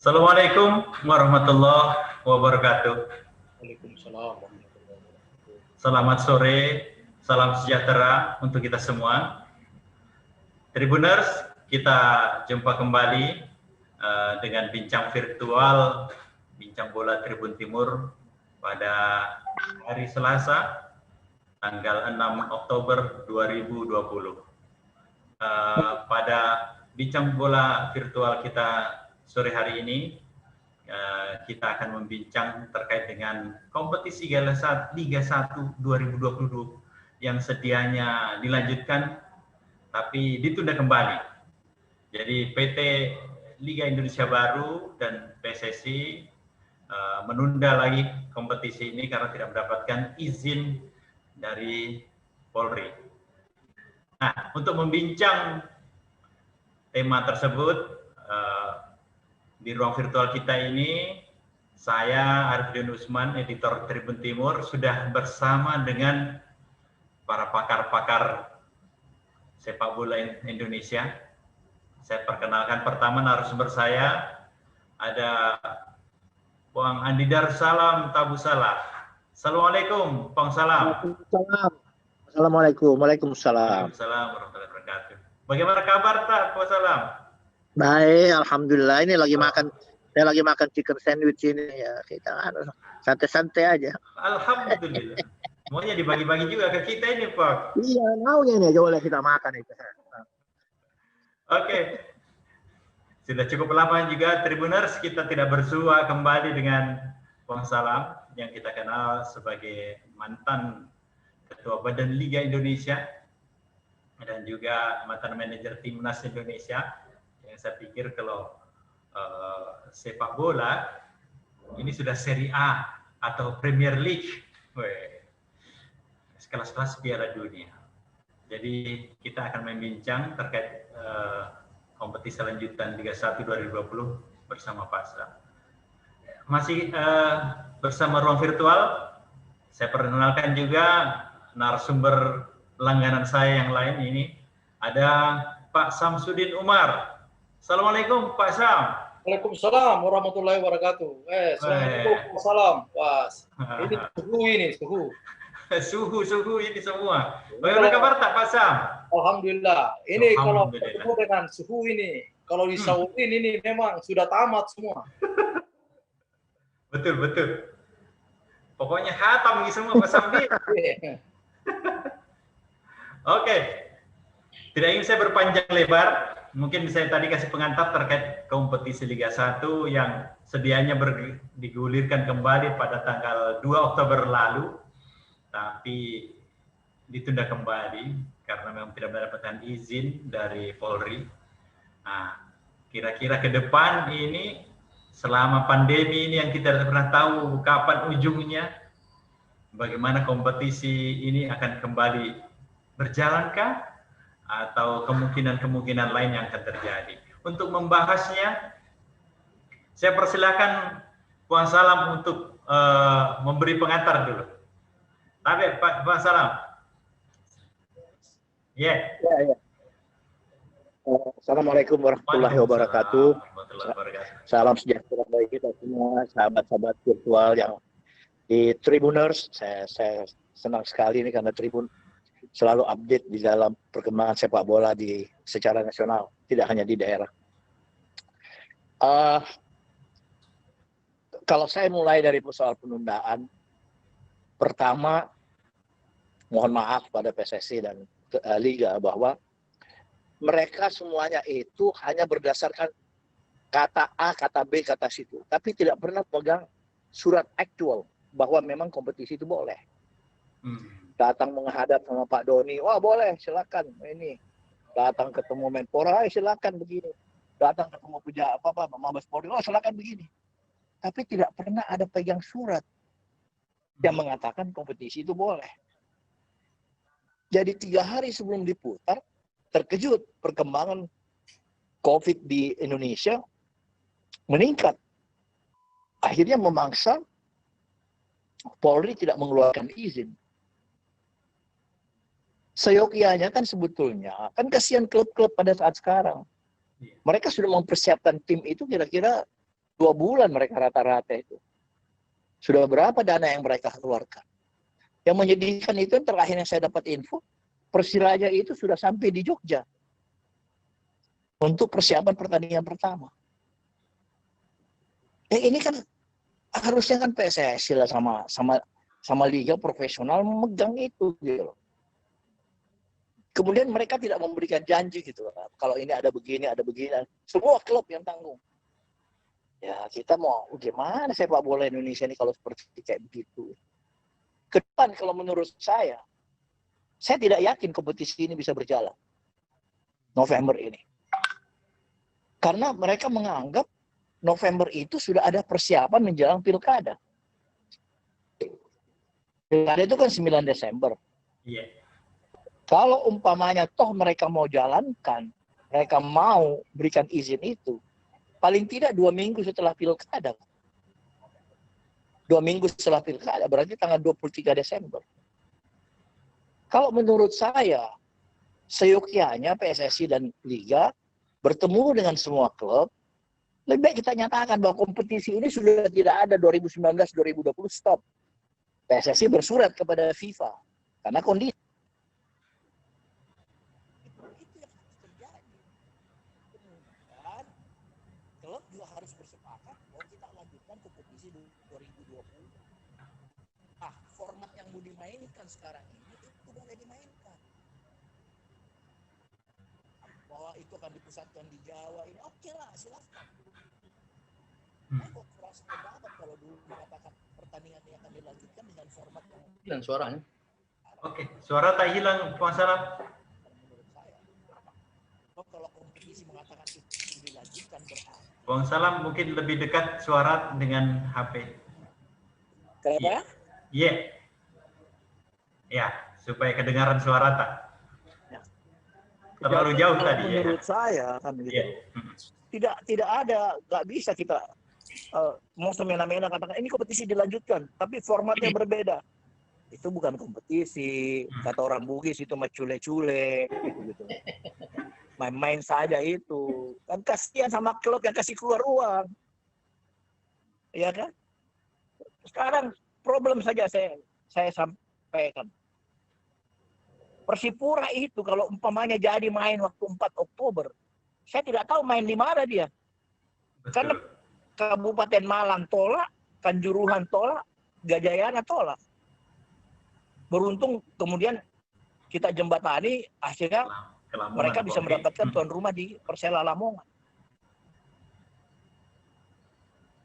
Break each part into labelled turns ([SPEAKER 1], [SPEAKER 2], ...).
[SPEAKER 1] Assalamualaikum warahmatullahi wabarakatuh.
[SPEAKER 2] Waalaikumsalam warahmatullahi wabarakatuh.
[SPEAKER 1] Selamat sore, salam sejahtera untuk kita semua. Tribuners, kita jumpa kembali dengan bincang virtual, bincang bola Tribun Timur pada hari Selasa, tanggal 6 Oktober 2020. Pada bincang bola virtual kita sore hari ini, kita akan membincang terkait dengan kompetisi Liga 1 2022 yang sedianya dilanjutkan tapi ditunda kembali. Jadi PT Liga Indonesia Baru dan PSSI menunda lagi kompetisi ini karena tidak mendapatkan izin dari Polri. Nah, untuk membincang tema tersebut, di ruang virtual kita ini, saya Arifudin Usman, editor Tribun Timur, sudah bersama dengan para pakar-pakar sepak bola Indonesia. Saya perkenalkan pertama narasumber saya, ada Bang Andi Darussalam Tabusalah. Assalamualaikum, Bang Salam.
[SPEAKER 3] Assalamualaikum. Waalaikumsalam.
[SPEAKER 1] Waalaikumsalam warahmatullahi wabarakatuh. Bagaimana kabar, Pak Salam?
[SPEAKER 3] Baik, alhamdulillah. Ini saya lagi makan chicken sandwich ini ya. Kita santai-santai aja.
[SPEAKER 1] Alhamdulillah. Semuanya dibagi-bagi juga ke kita ini, Pak.
[SPEAKER 3] Iya, maunya nih boleh kita makan itu.
[SPEAKER 1] Oke. Sudah cukup lama juga Tribuners kita tidak bersua kembali dengan Bang Salam yang kita kenal sebagai mantan Ketua Badan Liga Indonesia dan juga mantan manajer Timnas Indonesia. Yang saya pikir kalau sepak bola ini sudah Serie A atau Premier League, kelas-kelas Piala Dunia. Jadi kita akan membincang terkait kompetisi lanjutan Liga 1 2020 bersama Pak Sam. Masih bersama ruang virtual, saya perkenalkan juga narasumber langganan saya yang lain ini, ada Pak Samsudin Umar. Assalamualaikum Pak Sam.
[SPEAKER 2] Waalaikumsalam warahmatullahi wabarakatuh. Waalaikumsalam. Was. Ini suhu.
[SPEAKER 1] Suhu ini semua. Bagaimana kabar Pak Sam?
[SPEAKER 2] Alhamdulillah. Ini kalau ketemu dengan suhu ini, kalau disautin ini memang sudah tamat semua.
[SPEAKER 1] Betul. Pokoknya hatam ini semua Pak Sam. Oke. Tidak ingin saya berpanjang lebar. Mungkin saya tadi kasih pengantar terkait kompetisi Liga 1 yang sedianya digulirkan kembali pada tanggal 2 Oktober lalu, tapi ditunda kembali karena memang tidak mendapatkan izin dari Polri. Nah, kira-kira ke depan ini, selama pandemi ini yang kita tidak pernah tahu kapan ujungnya, bagaimana kompetisi ini akan kembali berjalankah? Atau kemungkinan-kemungkinan lain yang akan terjadi. Untuk membahasnya, saya persilakan Bang Salam untuk memberi pengantar dulu. Tapi Pak Salam.
[SPEAKER 3] Ya. Assalamualaikum warahmatullahi wabarakatuh. Salam sejahtera bagi kita semua, sahabat-sahabat virtual yang di Tribuners. Saya senang sekali ini karena Tribun selalu update di dalam perkembangan sepak bola secara nasional, tidak hanya di daerah. Kalau saya mulai dari soal penundaan, pertama mohon maaf pada PSSI dan Liga bahwa mereka semuanya itu hanya berdasarkan kata A, kata B, kata situ, tapi tidak pernah pegang surat aktual bahwa memang kompetisi itu boleh. Datang menghadap sama Pak Doni, wah boleh, silakan ini. Datang ketemu Menpora, silakan begini. Datang ketemu Mabes Polri, oh silakan begini. Tapi tidak pernah ada pegang surat yang mengatakan kompetisi itu boleh. Jadi 3 hari sebelum diputar, terkejut perkembangan COVID di Indonesia meningkat. Akhirnya memaksa Polri tidak mengeluarkan izin. Seyogianya kan sebetulnya, kan kasihan klub-klub pada saat sekarang. Mereka sudah mempersiapkan tim itu kira-kira 2 bulan mereka rata-rata itu. Sudah berapa dana yang mereka keluarkan? Yang menyedihkan itu yang terakhir yang saya dapat info, Persiraja itu sudah sampai di Jogja untuk persiapan pertandingan pertama. Ini kan harusnya kan PSSI lah sama liga profesional memegang itu gitu loh. Kemudian mereka tidak memberikan janji gitu loh. Kalau ini ada begini, semua klub yang tanggung. Ya kita mau gimana sepak bola Indonesia ini kalau seperti kayak begitu. Ke depan kalau menurut saya tidak yakin kompetisi ini bisa berjalan November ini. Karena mereka menganggap November itu sudah ada persiapan menjelang pilkada. Pilkada itu kan 9 Desember.
[SPEAKER 1] Iya.
[SPEAKER 3] Kalau umpamanya toh mereka mau jalankan, mereka mau berikan izin itu, paling tidak 2 minggu setelah pilkada. 2 minggu setelah pilkada, berarti tanggal 23 Desember. Kalau menurut saya, seyogyanya PSSI dan Liga bertemu dengan semua klub, lebih baik kita nyatakan bahwa kompetisi ini sudah tidak ada 2019-2020 stop. PSSI bersurat kepada FIFA karena kondisi itu yang harus terjadi. Kemudian klub juga harus bersepakat bahwa kita lanjutkan kompetisi 2020. Nah, format yang mau dimainkan sekarang ini itu boleh dimainkan. Bahwa itu akan dipusatkan di Jawa ini, oke lah, silakan. Aku kurang pendapat kalau dulu mengatakan pertandingan ini akan dilanjutkan dengan format yang
[SPEAKER 2] Dan suaranya.
[SPEAKER 1] Oke, suara tak hilang, Bang Salam.
[SPEAKER 3] menurut saya. Kalau kompetisi mengatakan itu dilanjutkan berarti.
[SPEAKER 1] Bang Salam mungkin lebih dekat suara dengan HP.
[SPEAKER 3] Kenapa?
[SPEAKER 1] Iya. Ya, supaya kedengaran suara tak.
[SPEAKER 3] Ya.
[SPEAKER 1] Terlalu jauh tadi ya.
[SPEAKER 3] Menurut saya kan gitu.
[SPEAKER 1] Iya.
[SPEAKER 3] Tidak ada, nggak bisa kita mau semena-mena katakan ini kompetisi dilanjutkan, tapi formatnya berbeda. Itu bukan kompetisi, kata orang Bugis itu mah cule-cule, gitu. Main-main saja itu. Kan kasihan sama klub yang kasih keluar uang. Iya kan? Sekarang problem saja saya sampaikan. Persipura itu kalau umpamanya jadi main waktu 4 Oktober, saya tidak tahu main di mana dia.
[SPEAKER 1] Betul.
[SPEAKER 3] Karena Kabupaten Malang tolak, Kanjuruhan tolak, Gajayana tolak. Beruntung kemudian kita jembatani, akhirnya mereka bisa mendapatkan tuan rumah di Persela Lamongan.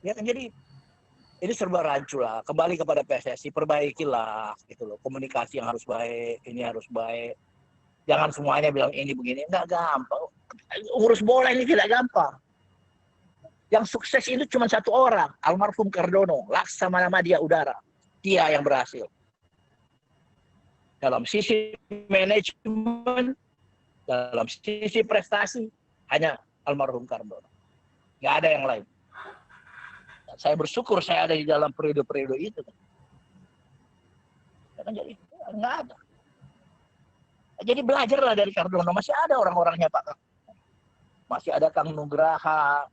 [SPEAKER 3] Ya kan, jadi ini serba rancu lah. Kembali kepada PSSI, perbaikilah gitu loh. Komunikasi yang harus baik, ini harus baik. Jangan semuanya bilang ini begini, enggak gampang. Urus bola ini tidak gampang. Yang sukses itu cuma satu orang, almarhum Cardono, Laksamana Madya Udara. Dia yang berhasil. Dalam sisi manajemen, dalam sisi prestasi, hanya almarhum Cardono. Nggak ada yang lain. Saya bersyukur saya ada di dalam periode-periode itu. Jadi nggak ada. Jadi belajarlah dari Cardono. Masih ada orang-orangnya Pak. Masih ada Kang Nugraha.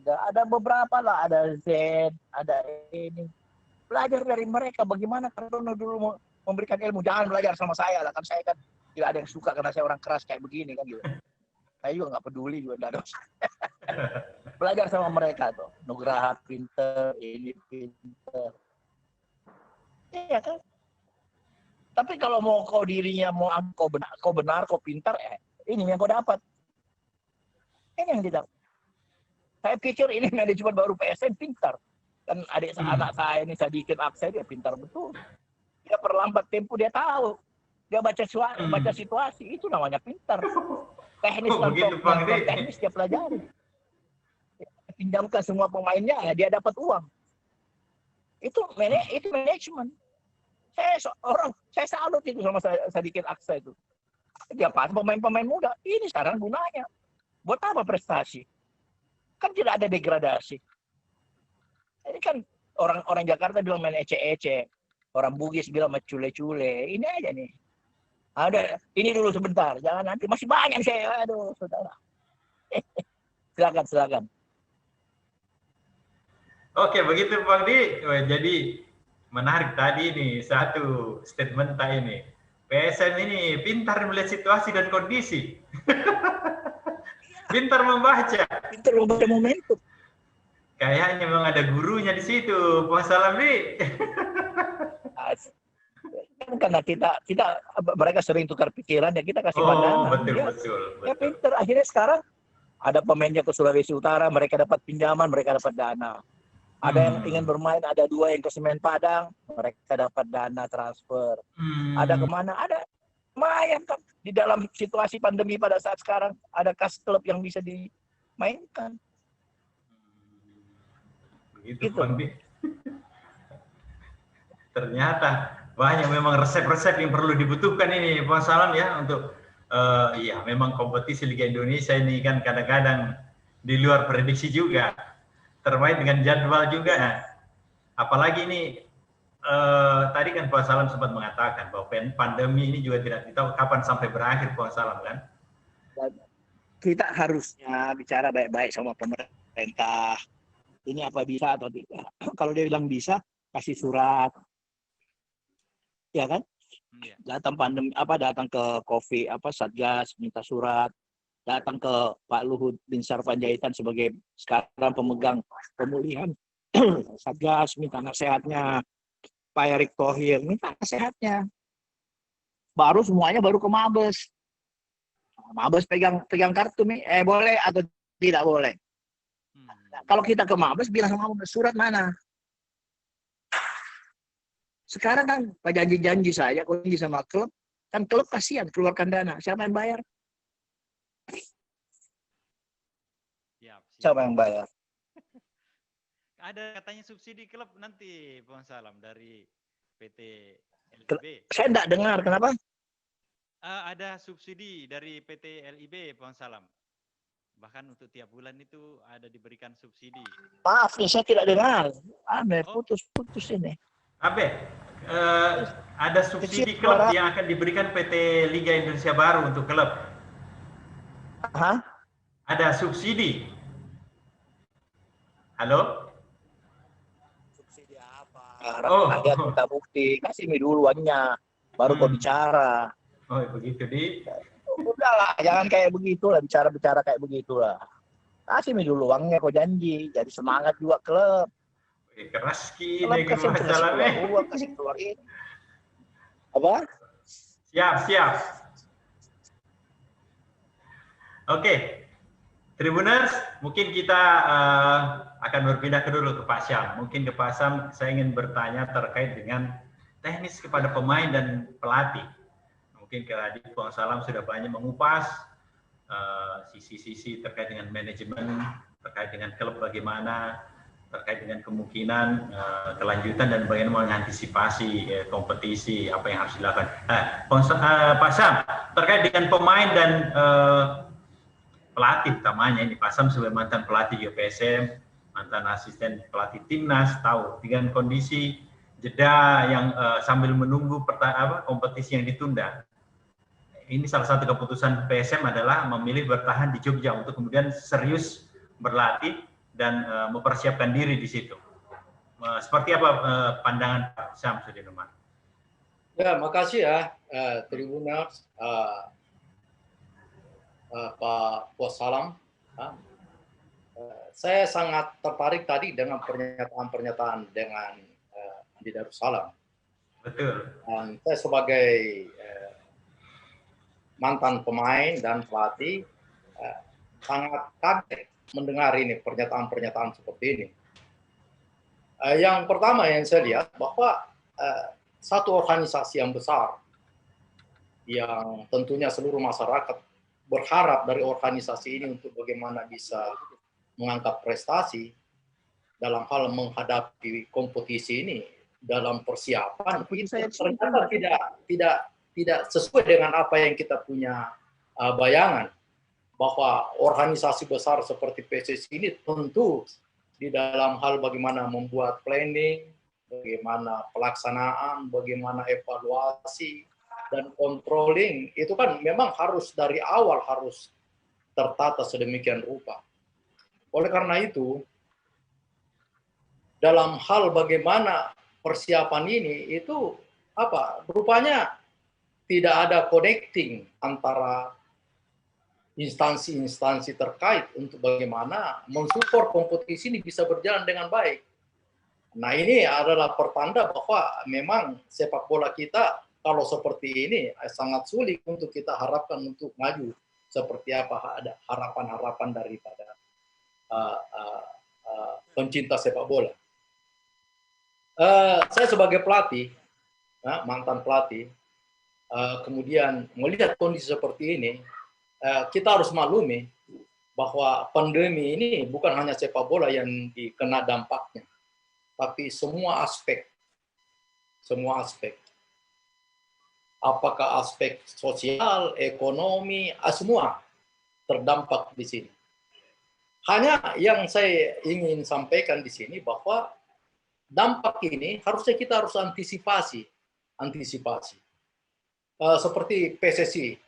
[SPEAKER 3] Ada beberapa lah, ada Zen, ada ini. Belajar dari mereka bagaimana Cardono dulu memberikan ilmu. Jangan belajar sama saya lah, kan saya kan tidak ada yang suka karena saya orang keras kayak begini kan gitu. Saya juga nggak peduli juga, nggak ada. Belajar sama mereka tuh. Nugraha pinter, ini pinter. Iya kan? Tapi kalau mau kau dirinya mau kau benar, kau pintar, ini yang kau dapat. Ini yang tidak. Saya pikir ini manajemen baru PSN pintar. Kan anak saya ini Sadikin Aksa dia pintar betul. Dia perlambat tempo, dia tahu. Dia baca situasi, itu namanya pintar. Teknis teknis dia pelajari. Pinjamkan semua pemainnya, dia dapat uang. Itu manajemen. Saya salut itu sama Sadikin Aksa itu. Dia pas pemain-pemain muda. Ini sekarang gunanya. Buat apa prestasi? Kan tidak ada degradasi. Ini kan orang Jakarta bilang main ece-ece. Orang Bugis bilang cule-cule. Ini aja nih. Ini dulu sebentar. Jangan nanti. Masih banyak saya. Aduh, saudara. Silakan.
[SPEAKER 1] Oke, begitu Bang Di. Jadi menarik tadi nih satu statement ini. PSM ini pintar melihat situasi dan kondisi. Pintar membaca.
[SPEAKER 3] Pintar membaca momentum.
[SPEAKER 1] Kayaknya memang ada gurunya di situ, Bang Salam Di.
[SPEAKER 3] Karena kita mereka sering tukar pikiran ya kita kasih pandangan.
[SPEAKER 1] Betul.
[SPEAKER 3] Ya pintar. Akhirnya sekarang ada pemainnya ke Sulawesi Utara, mereka dapat pinjaman, mereka dapat dana. Ada yang ingin bermain, ada 2 yang ke Semen Padang, mereka dapat dana transfer. Ada kemana? Ada lumayan kan. Di dalam situasi pandemi pada saat sekarang, ada kas klub yang bisa dimainkan.
[SPEAKER 1] Begitu. Bang Di. Ternyata banyak memang resep-resep yang perlu dibutuhkan ini, Bang Salam ya, untuk ya memang kompetisi Liga Indonesia ini kan kadang-kadang di luar prediksi juga. Terkait dengan jadwal juga. Nah, apalagi ini tadi kan Pak Salam sempat mengatakan bahwa pandemi ini juga tidak tahu kapan sampai berakhir, Pak Salam kan.
[SPEAKER 3] Kita harusnya bicara baik-baik sama pemerintah. Ini apa bisa atau tidak? Kalau dia bilang bisa, kasih surat. Ya kan? Datang pandemi datang ke Covid Satgas minta surat. Datang ke Pak Luhut bin Sarpanjaitan sebagai sekarang pemegang pemulihan Satgas, minta nasihatnya. Pak Erick Thohir minta nasihatnya. Baru semuanya baru ke Mabes. Mabes pegang kartu nih, boleh atau tidak boleh. Kalau kita ke Mabes bilang sama Mabes, surat mana? Sekarang kan Pak janji saya, kalau janji sama klub, kan klub kasihan keluarkan dana. Siapa yang bayar? Siapa yang bayar?
[SPEAKER 4] Ada katanya subsidi klub nanti, Bang Salam, dari PT LIB.
[SPEAKER 3] Saya tidak dengar, kenapa?
[SPEAKER 4] Ada subsidi dari PT LIB, Bang Salam. Bahkan untuk tiap bulan itu ada diberikan subsidi.
[SPEAKER 3] Maaf nih, saya tidak dengar. Putus ini.
[SPEAKER 1] Ada subsidi klub yang akan diberikan PT Liga Indonesia Baru untuk klub. Ada subsidi. Halo?
[SPEAKER 3] Subsidi apa? Ada minta bukti, kasih dulu uangnya, baru kau bicara.
[SPEAKER 1] Oh begitu Di.
[SPEAKER 3] Udahlah, jangan kayak begitulah, bicara kayak begitulah. Kasih dulu uangnya, kau janji, jadi semangat juga klub.
[SPEAKER 1] Keras gini
[SPEAKER 3] masalahnya. Uang kasih keluar ini. Apa?
[SPEAKER 1] Siap. Oke. Tribuners, mungkin kita akan berpindah dulu ke Pak Syam. Mungkin ke Pak Syam saya ingin bertanya terkait dengan teknis kepada pemain dan pelatih. Mungkin tadi Bang Salam sudah banyak mengupas sisi-sisi terkait dengan manajemen, terkait dengan klub bagaimana, terkait dengan kemungkinan kelanjutan dan bagaimana mengantisipasi kompetisi, apa yang harus dilakukan. Pak Syam, terkait dengan pemain dan pelatih utamanya ini, Pak Sam sebagai mantan pelatih PSM, mantan asisten pelatih timnas, tahu dengan kondisi jeda yang sambil menunggu kompetisi yang ditunda. Ini salah satu keputusan PSM adalah memilih bertahan di Jogja untuk kemudian serius berlatih dan mempersiapkan diri di situ. Seperti apa pandangan Pak Sam Sudirman?
[SPEAKER 2] Ya, makasih ya Tribuners. Pak Salam, saya sangat tertarik tadi dengan pernyataan dengan Andi Darussalam.
[SPEAKER 1] Betul.
[SPEAKER 2] Dan saya sebagai mantan pemain dan pelatih sangat kaget mendengar ini pernyataan-pernyataan seperti ini. Yang pertama yang saya lihat bahwa satu organisasi yang besar yang tentunya seluruh masyarakat berharap dari organisasi ini untuk bagaimana bisa mengangkat prestasi dalam hal menghadapi kompetisi ini dalam persiapan itu ternyata tidak sesuai dengan apa yang kita punya bayangan, bahwa organisasi besar seperti PSSI ini tentu di dalam hal bagaimana membuat planning, bagaimana pelaksanaan, bagaimana evaluasi dan controlling itu kan memang harus dari awal harus tertata sedemikian rupa. Oleh karena itu, dalam hal bagaimana persiapan ini itu rupanya tidak ada connecting antara instansi-instansi terkait untuk bagaimana mensupport kompetisi ini bisa berjalan dengan baik. Nah, ini adalah pertanda bahwa memang sepak bola kita kalau seperti ini sangat sulit untuk kita harapkan untuk maju seperti apa ada harapan-harapan daripada pencinta sepak bola. Saya sebagai pelatih, mantan pelatih, kemudian melihat kondisi seperti ini, kita harus maklumi bahwa pandemi ini bukan hanya sepak bola yang dikena dampaknya, tapi semua aspek. Apakah aspek sosial, ekonomi, semua terdampak di sini. Hanya yang saya ingin sampaikan di sini bahwa dampak ini harusnya kita harus antisipasi. Seperti PSSI.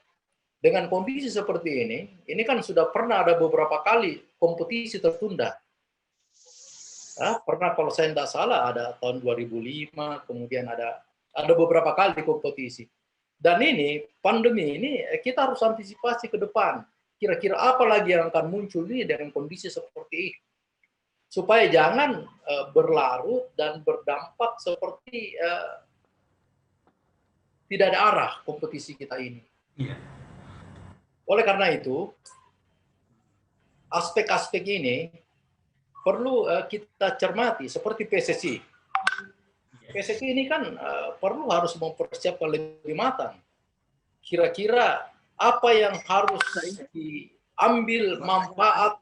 [SPEAKER 2] Dengan kondisi seperti ini kan sudah pernah ada beberapa kali kompetisi tertunda. Pernah kalau saya tidak salah ada tahun 2005, kemudian ada beberapa kali kompetisi. Dan ini, pandemi ini kita harus antisipasi ke depan. Kira-kira apa lagi yang akan muncul ini dengan kondisi seperti ini. Supaya jangan berlarut dan berdampak seperti tidak ada arah kompetisi kita ini.
[SPEAKER 1] Iya.
[SPEAKER 2] Oleh karena itu, aspek-aspek ini perlu kita cermati seperti PSSI. PSSI ini kan perlu harus mempersiapkan lebih matang. Kira-kira apa yang harus diambil manfaat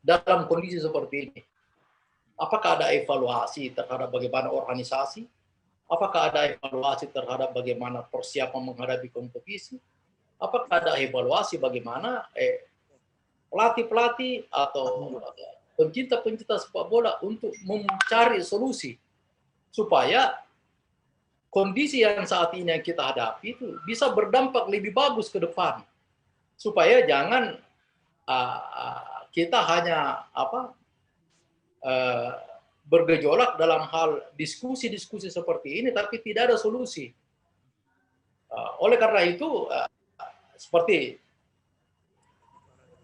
[SPEAKER 2] dalam kondisi seperti ini? Apakah ada evaluasi terhadap bagaimana organisasi? Apakah ada evaluasi terhadap bagaimana persiapan menghadapi kompetisi? Apakah ada evaluasi bagaimana pelatih-pelatih atau pencinta-pencinta sepak bola untuk mencari solusi supaya kondisi yang saat ini yang kita hadapi itu bisa berdampak lebih bagus ke depan, supaya jangan kita hanya bergejolak dalam hal diskusi-diskusi seperti ini tapi tidak ada solusi. Oleh karena itu seperti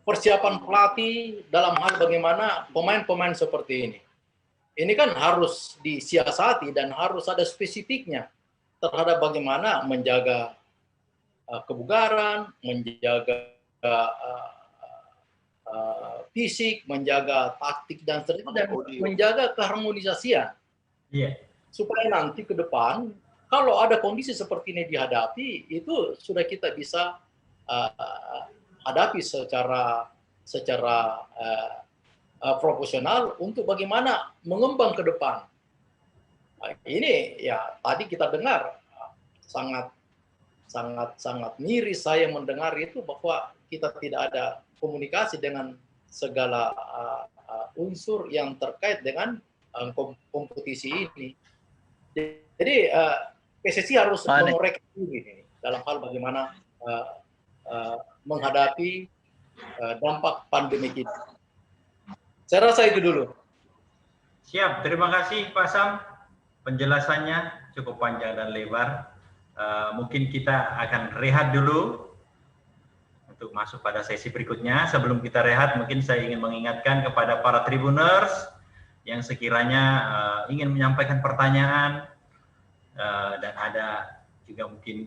[SPEAKER 2] persiapan pelatih dalam hal bagaimana pemain-pemain seperti ini. Ini kan harus disiasati dan harus ada spesifiknya terhadap bagaimana menjaga kebugaran, menjaga fisik, menjaga taktik dan seterusnya, dan menjaga keharmonisasian.
[SPEAKER 1] Iya.
[SPEAKER 2] Supaya nanti ke depan kalau ada kondisi seperti ini dihadapi, itu sudah kita bisa hadapi secara profesional untuk bagaimana mengembang ke depan. Ini ya tadi kita dengar sangat miris saya mendengar itu bahwa kita tidak ada komunikasi dengan segala unsur yang terkait dengan kompetisi ini. Jadi PSSI harus mengoreksi ini dalam hal bagaimana menghadapi dampak pandemi kita. Saya rasa itu dulu.
[SPEAKER 1] Siap, terima kasih Pak Sam. Penjelasannya cukup panjang dan lebar. Mungkin kita akan rehat dulu untuk masuk pada sesi berikutnya. Sebelum kita rehat, mungkin saya ingin mengingatkan kepada para tribuners yang sekiranya ingin menyampaikan pertanyaan dan ada juga mungkin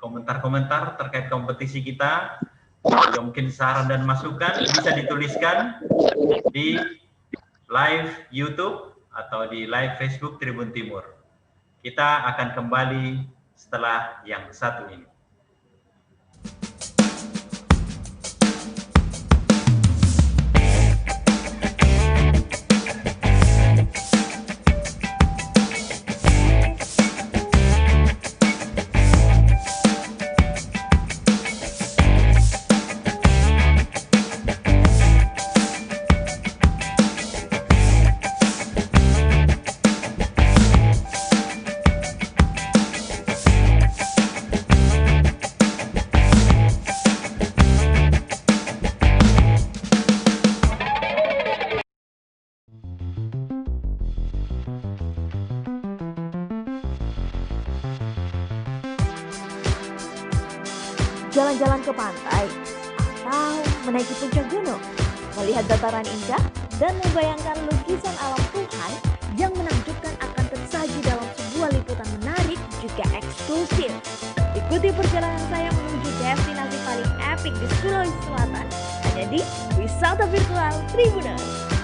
[SPEAKER 1] komentar-komentar terkait kompetisi kita, juga mungkin saran dan masukan bisa dituliskan di live YouTube atau di live Facebook Tribun Timur. Kita akan kembali setelah yang satu ini.
[SPEAKER 5] ke pantai, atau menaiki puncak gunung, melihat dataran indah, dan membayangkan lukisan alam Tuhan yang menakjubkan akan tersaji dalam sebuah liputan menarik juga eksklusif. Ikuti perjalanan saya menuju destinasi paling epik di Sulawesi Selatan, hanya di Wisata Virtual Tribuners.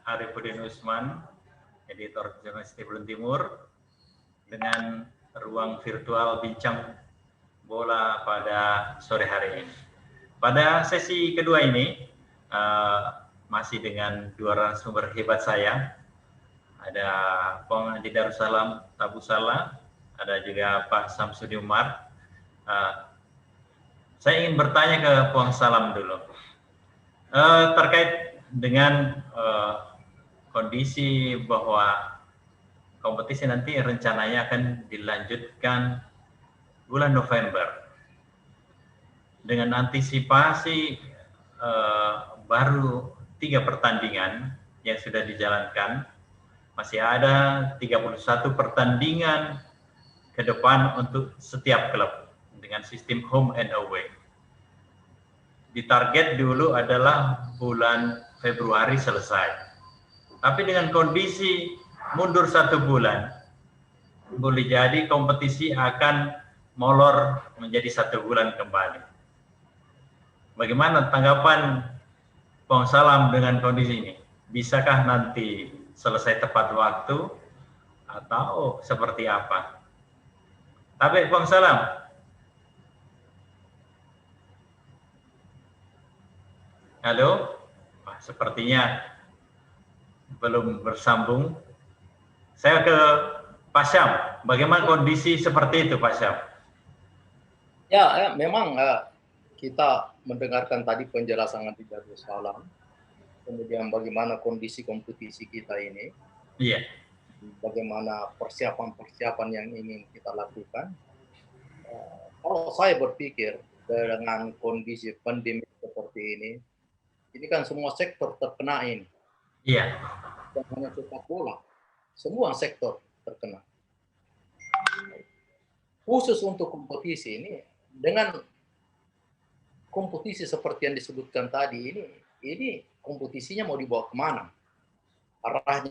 [SPEAKER 1] Arifudin Usman, editor Jurnalis Tribun Timur, dengan ruang virtual bincang bola pada sore hari ini. Pada sesi kedua ini, masih dengan dua narasumber hebat saya, ada Pong Andi Darussalam Tabusala, ada juga Pak Samsudi Umar. Saya ingin bertanya ke Pong Salam dulu, terkait dengan kondisi bahwa kompetisi nanti rencananya akan dilanjutkan bulan November dengan antisipasi baru 3 pertandingan yang sudah dijalankan, masih ada 31 pertandingan ke depan untuk setiap klub dengan sistem home and away. Ditarget dulu adalah bulan Februari selesai. Tapi dengan kondisi mundur 1 bulan, boleh jadi kompetisi akan molor menjadi 1 bulan kembali. Bagaimana tanggapan Pong Salam dengan kondisi ini? Bisakah nanti selesai tepat waktu atau seperti apa? Tapi Pong Salam. Halo? Wah, sepertinya belum bersambung. Saya ke Pak Syam. Bagaimana kondisi seperti itu, Pak Syam?
[SPEAKER 2] Ya, memang kita mendengarkan tadi penjelasan Andi Darussalam, kemudian bagaimana kondisi kompetisi kita ini,
[SPEAKER 1] Iya.
[SPEAKER 2] bagaimana persiapan-persiapan yang ingin kita lakukan. Kalau saya berpikir dengan kondisi pandemi seperti ini kan semua sektor terkena ini.
[SPEAKER 1] Iya.
[SPEAKER 2] Bukan hanya sepak bola, semua sektor terkena. Khusus untuk kompetisi ini, dengan kompetisi seperti yang disebutkan tadi ini kompetisinya mau dibawa kemana? Arahnya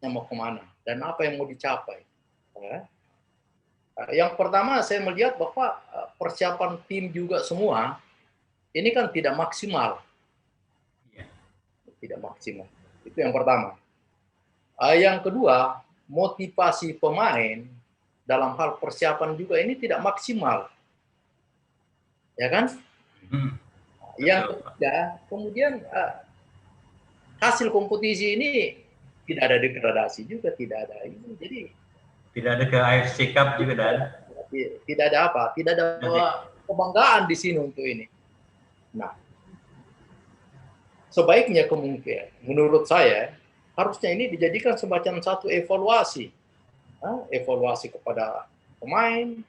[SPEAKER 2] mau kemana? Dan apa yang mau dicapai? Yang pertama saya melihat bahwa persiapan tim juga semua ini kan tidak maksimal. Tidak maksimal. Itu yang pertama. Yang kedua, motivasi pemain dalam hal persiapan juga ini tidak maksimal. Ya kan? Yang ketiga, kemudian hasil kompetisi ini tidak ada degradasi juga, tidak ada ini. Jadi
[SPEAKER 1] Tidak ada ke AFC Cup juga dan.
[SPEAKER 2] Tidak ada apa, tidak ada kebanggaan di sini untuk ini. Nah, sebaiknya kemungkinan, menurut saya, harusnya ini dijadikan semacam satu evaluasi. Evaluasi kepada pemain,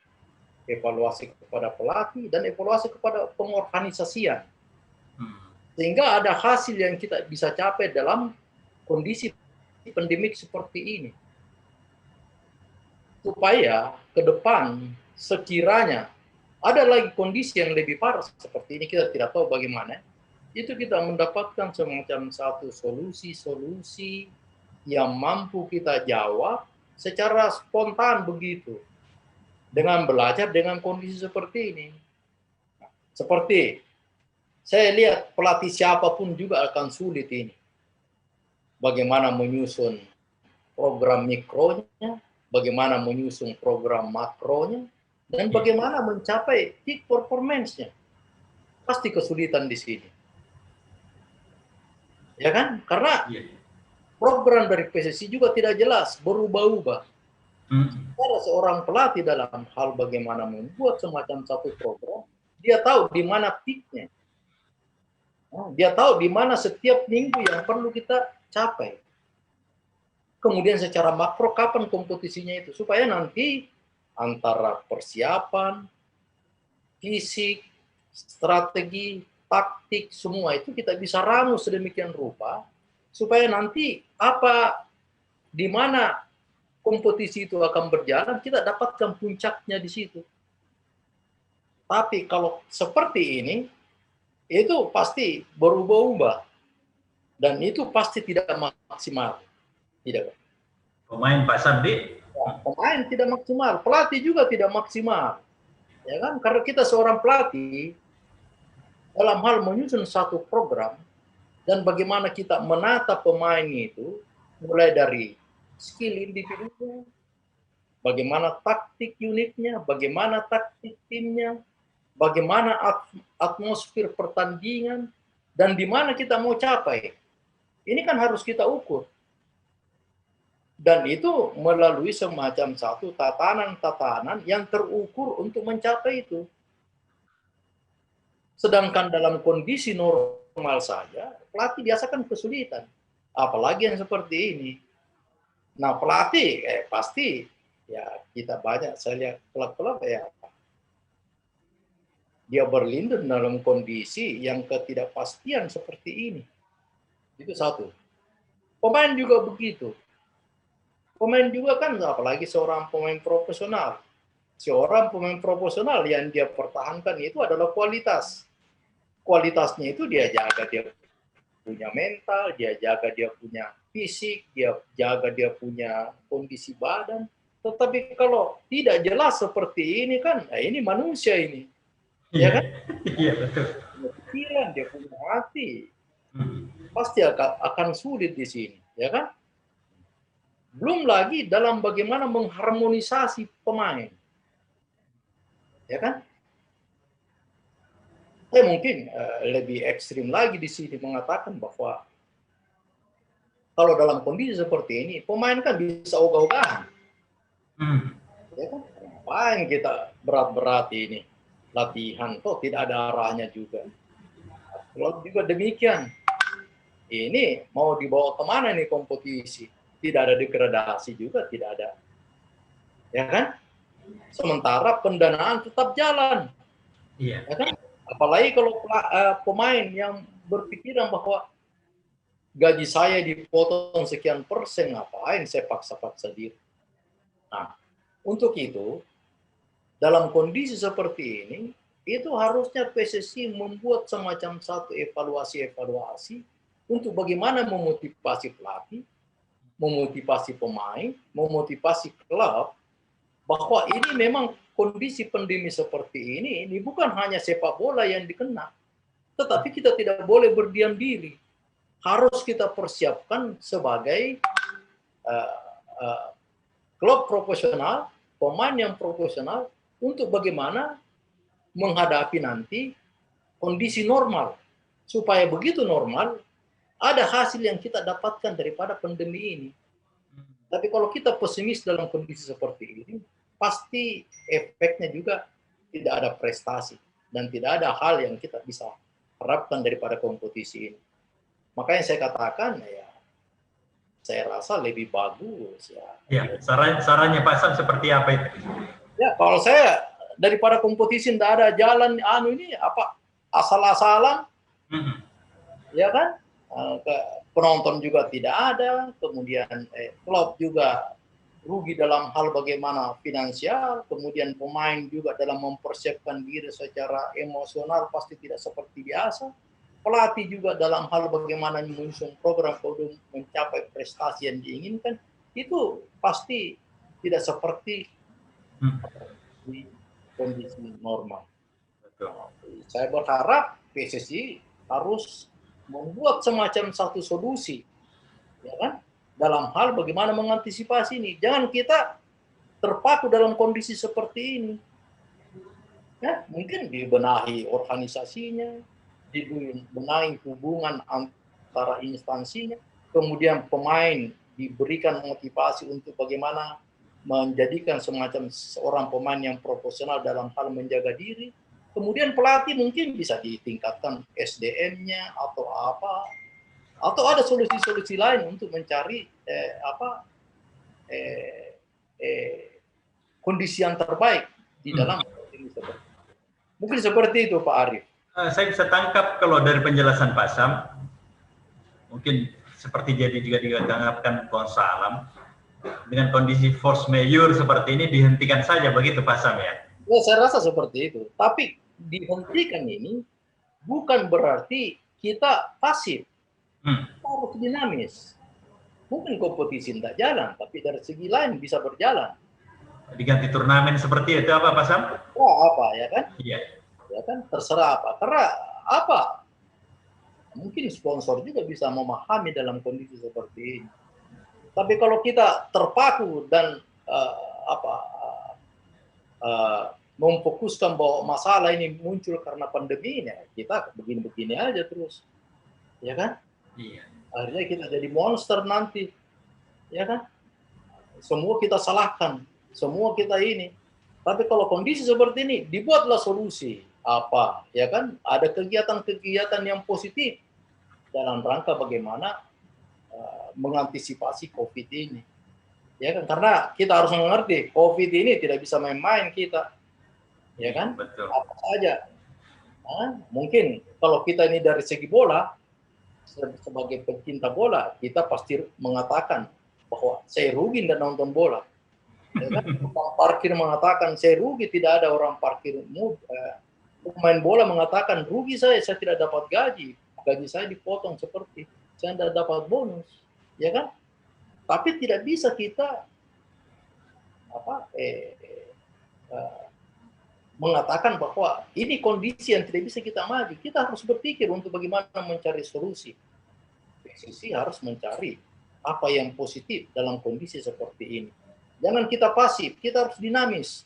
[SPEAKER 2] evaluasi kepada pelatih, dan evaluasi kepada pengorganisasian. Sehingga ada hasil yang kita bisa capai dalam kondisi pandemik seperti ini. Supaya ke depan sekiranya ada lagi kondisi yang lebih parah seperti ini, kita tidak tahu bagaimana, itu kita mendapatkan semacam satu solusi-solusi yang mampu kita jawab secara spontan begitu, dengan belajar dengan kondisi seperti ini. Seperti saya lihat pelatih siapapun juga akan sulit ini. Bagaimana menyusun program mikronya, bagaimana menyusun program makronya, dan bagaimana mencapai peak performance-nya. Pasti kesulitan di sini. Ya kan? Karena program dari PSSI juga tidak jelas, berubah-ubah. Ada seorang pelatih dalam hal bagaimana membuat semacam satu program, dia tahu di mana peak-nya. Dia tahu di mana setiap minggu yang perlu kita capai. Kemudian secara makro kapan kompetisinya itu, supaya nanti antara persiapan, fisik, strategi, taktik, semua itu kita bisa ramu sedemikian rupa supaya nanti apa di mana kompetisi itu akan berjalan, kita dapatkan puncaknya di situ. Tapi kalau seperti ini, itu pasti berubah-ubah dan itu pasti tidak maksimal. Tidak.
[SPEAKER 1] Pemain Pak Sabdi?
[SPEAKER 2] Ya, pemain tidak maksimal, pelatih juga tidak maksimal. Ya kan? Karena kita seorang pelatih dalam hal menyusun satu program dan bagaimana kita menata pemain itu mulai dari skill individunya, bagaimana taktik unitnya, bagaimana taktik timnya, bagaimana atmosfer pertandingan, dan di mana kita mau capai. Ini kan harus kita ukur. Dan itu melalui semacam satu tatanan-tatanan yang terukur untuk mencapai itu. Sedangkan dalam kondisi normal saja, pelatih biasa kan kesulitan. Apalagi yang seperti ini. Nah, pelatih pasti ya kita banyak, saya lihat klub-klub ya dia berlindung dalam kondisi yang ketidakpastian seperti ini. Itu satu. Pemain juga begitu. Pemain juga kan, apalagi seorang pemain profesional. Seorang pemain profesional yang dia pertahankan itu adalah kualitas. Kualitasnya itu dia jaga, dia punya mental, dia jaga dia punya fisik, dia jaga dia punya kondisi badan. Tetapi kalau tidak jelas seperti ini kan, ini manusia ini. Ya kan?
[SPEAKER 1] Iya, betul.
[SPEAKER 2] Pikiran, dia punya hati. Pasti akan sulit di sini, ya kan? Belum lagi dalam bagaimana mengharmonisasi pemain. Ya kan? Saya mungkin lebih ekstrim lagi di sini mengatakan bahwa kalau dalam kondisi seperti ini, pemain kan bisa ogah-ogahan. Ya kan? Ngapain kita berat-berat ini? Latihan, toh tidak ada arahnya juga. Kalau juga demikian, ini mau dibawa kemana nih kompetisi? Tidak ada degradasi juga, tidak ada. Ya kan? Sementara pendanaan tetap jalan.
[SPEAKER 1] Iya.
[SPEAKER 2] Ya kan? Apalagi kalau pemain yang berpikiran bahwa gaji saya dipotong sekian persen, ngapain saya paksa-paksa diri. Nah, untuk itu, dalam kondisi seperti ini, itu harusnya PSSI membuat semacam satu evaluasi-evaluasi untuk bagaimana memotivasi pelatih, memotivasi pemain, memotivasi klub, bahwa ini memang kondisi pandemi seperti ini bukan hanya sepak bola yang dikena, tetapi kita tidak boleh berdiam diri. Harus kita persiapkan sebagai klub profesional, pemain yang profesional, untuk bagaimana menghadapi nanti kondisi normal. Supaya begitu normal, ada hasil yang kita dapatkan daripada pandemi ini. Tapi kalau kita pesimis dalam kondisi seperti ini, pasti efeknya juga tidak ada prestasi dan tidak ada hal yang kita bisa harapkan daripada kompetisi ini. Makanya saya katakan ya, saya rasa lebih bagus ya.
[SPEAKER 1] Ya, sarannya Pak Sam seperti apa itu?
[SPEAKER 2] Ya, kalau saya daripada kompetisi tidak ada jalan ini apa asal-asalan, ya kan? Penonton juga tidak ada, kemudian klub juga rugi dalam hal bagaimana finansial, kemudian pemain juga dalam mempersiapkan diri secara emosional pasti tidak seperti biasa. Pelatih juga dalam hal bagaimana menyusun program untuk mencapai prestasi yang diinginkan, itu pasti tidak seperti di kondisi normal.
[SPEAKER 1] Betul.
[SPEAKER 2] Saya berharap PSSI harus membuat semacam satu solusi, ya kan, dalam hal bagaimana mengantisipasi ini. Jangan kita terpaku dalam kondisi seperti ini. Ya, mungkin dibenahi organisasinya, dibenahi hubungan antara instansinya, kemudian pemain diberikan motivasi untuk bagaimana menjadikan semacam seorang pemain yang profesional dalam hal menjaga diri. Kemudian pelatih mungkin bisa ditingkatkan SDM-nya atau apa, atau ada solusi-solusi lain untuk mencari kondisi yang terbaik di dalam ini. Mungkin seperti itu Pak Arief.
[SPEAKER 1] Saya bisa tangkap kalau dari penjelasan Pak Sam, mungkin seperti jadi juga ditangkapkan Pohon Salam, dengan kondisi force majeure seperti ini dihentikan saja begitu Pak Sam ya?
[SPEAKER 2] Ya, saya rasa seperti itu. Tapi dihentikan ini bukan berarti kita pasif. Kita harus dinamis. Mungkin kompetisi tidak jalan, tapi dari segi lain bisa berjalan.
[SPEAKER 1] Diganti turnamen seperti itu apa Pak Sam?
[SPEAKER 2] Oh, apa ya kan?
[SPEAKER 1] Iya.
[SPEAKER 2] Ya kan, terserah apa. Karena apa? Mungkin sponsor juga bisa memahami dalam kondisi seperti ini. Tapi kalau kita terpaku dan memfokuskan bahwa masalah ini muncul karena pandemi ini, kita begini-begini aja terus, ya kan?
[SPEAKER 1] Iya.
[SPEAKER 2] Akhirnya kita jadi monster nanti, ya kan? Semua kita salahkan, semua kita ini. Tapi kalau kondisi seperti ini, dibuatlah solusi apa, ya kan? Ada kegiatan-kegiatan yang positif dalam rangka bagaimana mengantisipasi COVID ini, ya kan? Karena kita harus mengerti COVID ini tidak bisa main-main kita, ya kan?
[SPEAKER 1] Betul.
[SPEAKER 2] Apa saja. Nah, mungkin kalau kita ini dari segi bola, sebagai pecinta bola, kita pasti mengatakan bahwa saya rugi dan nonton bola. Ya kan? Tukang parkir mengatakan saya rugi, tidak ada orang parkir. Pemain bola mengatakan rugi saya tidak dapat gaji saya dipotong seperti saya tidak dapat bonus, ya kan? Tapi tidak bisa kita mengatakan bahwa ini kondisi yang tidak bisa kita maju. Kita harus berpikir untuk bagaimana mencari solusi. PSSI harus mencari apa yang positif dalam kondisi seperti ini. Jangan kita pasif, kita harus dinamis.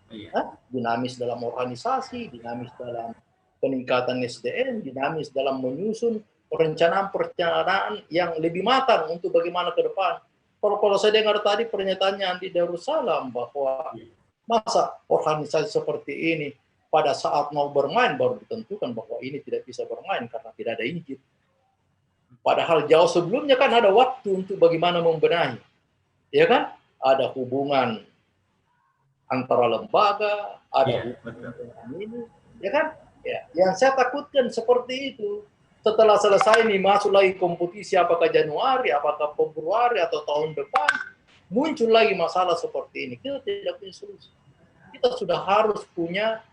[SPEAKER 1] Iya.
[SPEAKER 2] Dinamis dalam organisasi, dinamis dalam peningkatan SDM, dinamis dalam menyusun perencanaan-perencanaan yang lebih matang untuk bagaimana ke depan. Kalau saya dengar tadi pernyataannya Andi Darussalam bahwa masa organisasi seperti ini pada saat mau bermain baru ditentukan bahwa ini tidak bisa bermain karena tidak ada izin. Padahal jauh sebelumnya kan ada waktu untuk bagaimana membenahi. Ya kan? Ada hubungan antara lembaga, ada hubungan ini, ya kan? Ya, yang saya takutkan seperti itu. Setelah selesai nih masuk lagi kompetisi apakah Januari, apakah Februari atau tahun depan muncul lagi masalah seperti ini. Kita tidak punya solusi. Kita sudah harus punya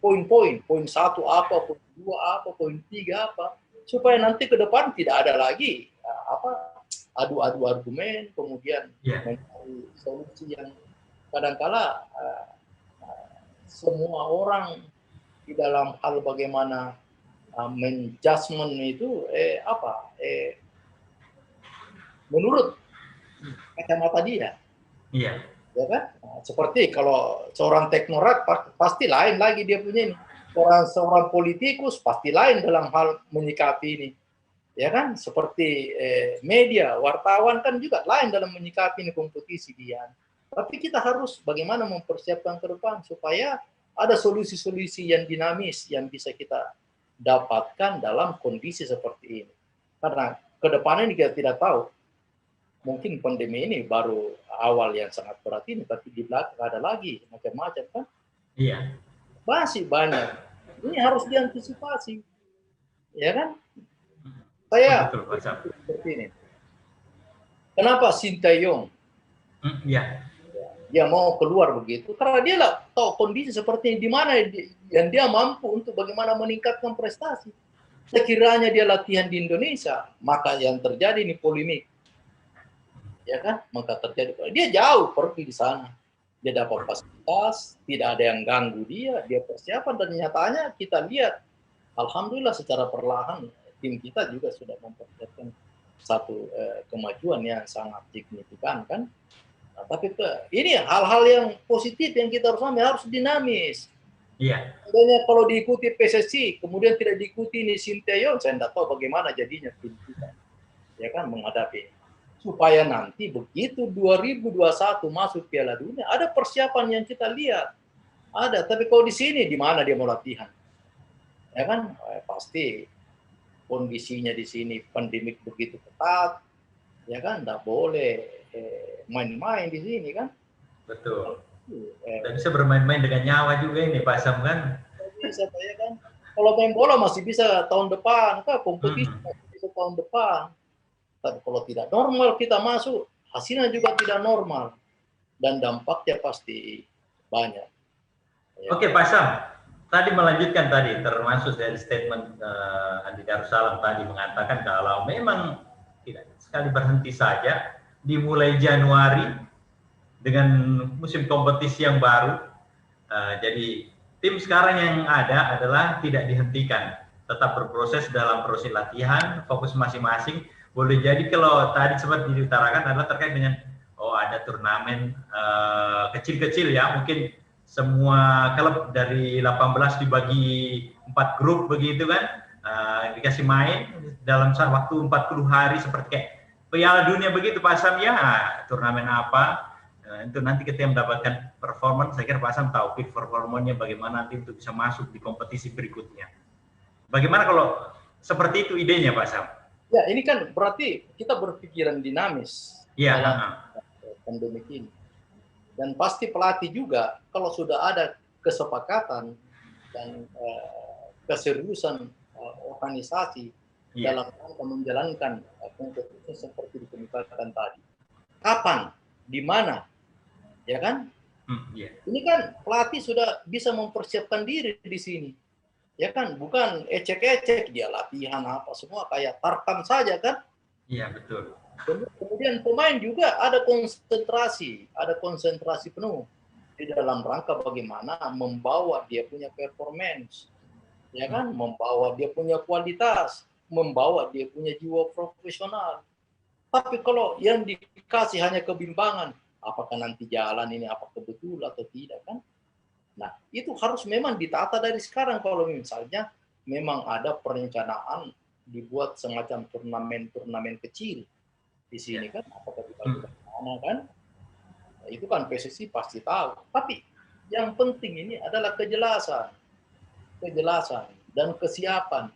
[SPEAKER 2] poin-poin, poin 1 apa, poin 2 apa, poin 3 apa, supaya nanti ke depan tidak ada lagi adu-adu argumen, kemudian mencari solusi yang kadangkala semua orang di dalam hal bagaimana menjudgment itu menurut kacamata dia.
[SPEAKER 1] Iya.
[SPEAKER 2] Ya kan? Seperti kalau seorang teknokrat pasti lain lagi dia punya ini. Seorang politikus pasti lain dalam hal menyikapi ini. Ya kan, seperti media, wartawan kan juga lain dalam menyikapi ini kompetisi dia. Tapi kita harus bagaimana mempersiapkan ke depan supaya ada solusi-solusi yang dinamis yang bisa kita dapatkan dalam kondisi seperti ini. Karena ke depannya kita tidak tahu. Mungkin pandemi ini baru awal yang sangat berat ini, tapi di belakang ada lagi macam-macam kan?
[SPEAKER 1] Iya.
[SPEAKER 2] Masih banyak. Ini harus diantisipasi. Ya kan? Saya
[SPEAKER 1] Betul, Pak Sam.
[SPEAKER 2] seperti ini. Kenapa Sintayong
[SPEAKER 1] Iya.
[SPEAKER 2] dia mau keluar begitu? Karena dia lah tahu kondisi seperti ini, di mana yang dia mampu untuk bagaimana meningkatkan prestasi. Sekiranya dia latihan di Indonesia, maka yang terjadi ini polemik. Ya kan? Maka terjadi. Dia jauh pergi di sana. Dia dapat fasilitas, tidak ada yang ganggu dia persiapan, dan nyatanya kita lihat, alhamdulillah secara perlahan tim kita juga sudah memperlihatkan satu kemajuan yang sangat signifikan kan. Nah, tapi ini hal-hal yang positif yang kita harus ambil, harus dinamis.
[SPEAKER 1] Iya.
[SPEAKER 2] Sebenarnya kalau diikuti PSSI, kemudian tidak diikuti ini Sintayong, saya tidak tahu bagaimana jadinya tim kita. Ya kan, menghadapi. Supaya nanti begitu 2021 masuk Piala Dunia, ada persiapan yang kita lihat. Ada, tapi kalau di sini, di mana dia mau latihan? Ya kan, pasti kondisinya di sini pandemik begitu ketat, ya kan, tidak boleh main-main di sini kan.
[SPEAKER 1] Betul. Dan bisa bermain-main dengan nyawa juga ini Pak Sam kan.
[SPEAKER 2] Bisa ya kan. Kalau main bola masih bisa tahun depan, kan kompetisi masih bisa tahun depan. Tapi kalau tidak normal kita masuk, hasilnya juga tidak normal dan dampaknya pasti banyak. Ya.
[SPEAKER 1] Oke Pak Sam. Tadi melanjutkan tadi, termasuk dari statement Andi Darussalam tadi mengatakan kalau memang tidak sekali berhenti saja, dimulai Januari dengan musim kompetisi yang baru. Jadi tim sekarang yang ada adalah tidak dihentikan, tetap berproses dalam proses latihan, fokus masing-masing. Boleh jadi kalau tadi sempat diutarakan adalah terkait dengan ada turnamen kecil-kecil ya, mungkin semua klub dari 18 dibagi 4 grup begitu kan, dikasih main dalam waktu 40 hari seperti kayak Piala Dunia begitu Pak Sam ya, turnamen apa, itu nanti kita mendapatkan performance, saya kira Pak Sam tahu peak performanya bagaimana nanti untuk bisa masuk di kompetisi berikutnya. Bagaimana kalau seperti itu idenya Pak Sam?
[SPEAKER 2] Ya ini kan berarti kita berpikiran dinamis dalam pandemi ini. Dan pasti pelatih juga kalau sudah ada kesepakatan dan keseriusan organisasi dalam rangka menjalankan kompetisi seperti dikemukakan tadi. Kapan, di mana, ya kan? Ini kan pelatih sudah bisa mempersiapkan diri di sini, ya kan? Bukan ecek-ecek dia latihan apa semua kayak tarkam saja kan?
[SPEAKER 1] Iya betul.
[SPEAKER 2] Kemudian pemain juga ada konsentrasi penuh di dalam rangka bagaimana membawa dia punya performance, ya kan, membawa dia punya kualitas, membawa dia punya jiwa profesional. Tapi kalau yang dikasih hanya kebimbangan, apakah nanti jalan ini apakah betul atau tidak kan? Nah itu harus memang ditata dari sekarang kalau misalnya memang ada perencanaan dibuat semacam turnamen kecil di sini kan, apakah kita mana kan? Nah, itu kan PSSI pasti tahu. Tapi yang penting ini adalah kejelasan dan kesiapan.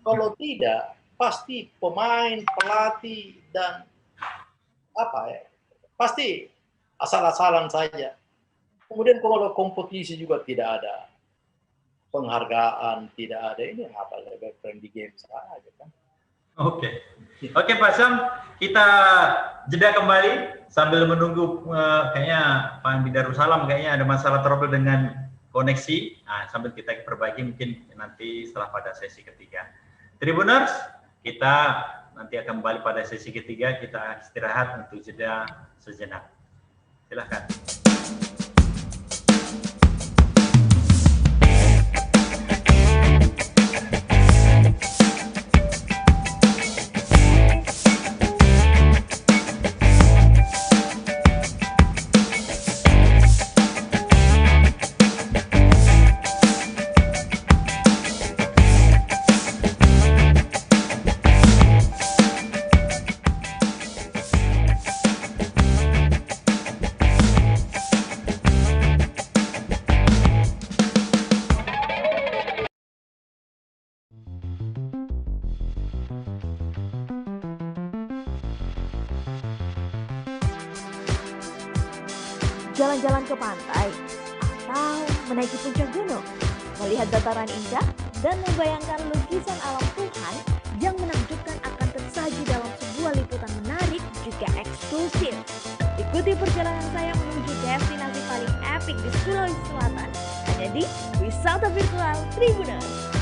[SPEAKER 2] Kalau tidak, pasti pemain, pelatih dan pasti asal-asalan saja. Kemudian kalau kompetisi juga tidak ada penghargaan, tidak ada ini apa lebih friendly game saja kan.
[SPEAKER 1] Oke Pak Sam, kita jeda kembali sambil menunggu kayaknya Pak Andi Darussalam kayaknya ada masalah trouble dengan koneksi. Nah, sambil kita perbaiki mungkin nanti setelah pada sesi ketiga. Tribuners, kita nanti akan kembali pada sesi ketiga, kita istirahat untuk jeda sejenak. Silakan.
[SPEAKER 5] jalan-jalan ke pantai, atau menaiki puncak gunung, melihat dataran indah, dan membayangkan lukisan alam Tuhan yang menakjubkan akan tersaji dalam sebuah liputan menarik juga eksklusif. Ikuti perjalanan saya menuju destinasi paling epik di Sulawesi Selatan, hanya di Wisata Virtual Tribuners.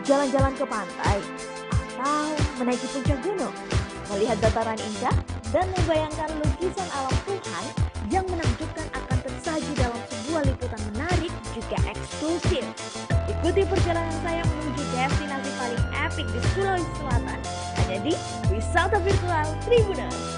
[SPEAKER 5] Jalan-jalan ke pantai, atau menaiki puncak gunung, melihat dataran indah, dan membayangkan lukisan alam Tuhan yang menakjubkan akan tersaji dalam sebuah liputan menarik juga eksklusif. Ikuti perjalanan saya menuju destinasi paling epik di Sulawesi Selatan, hanya di Wisata Virtual Tribuners.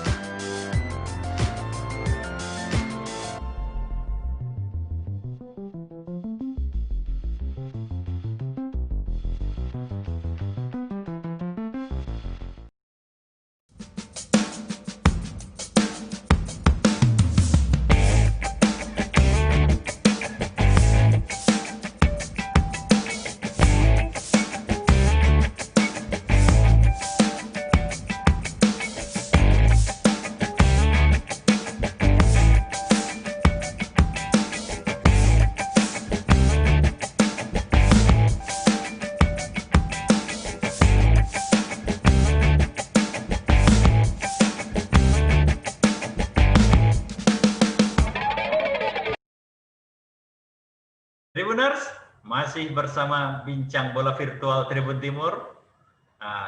[SPEAKER 1] Tribuners, masih bersama Bincang Bola Virtual Tribun Timur.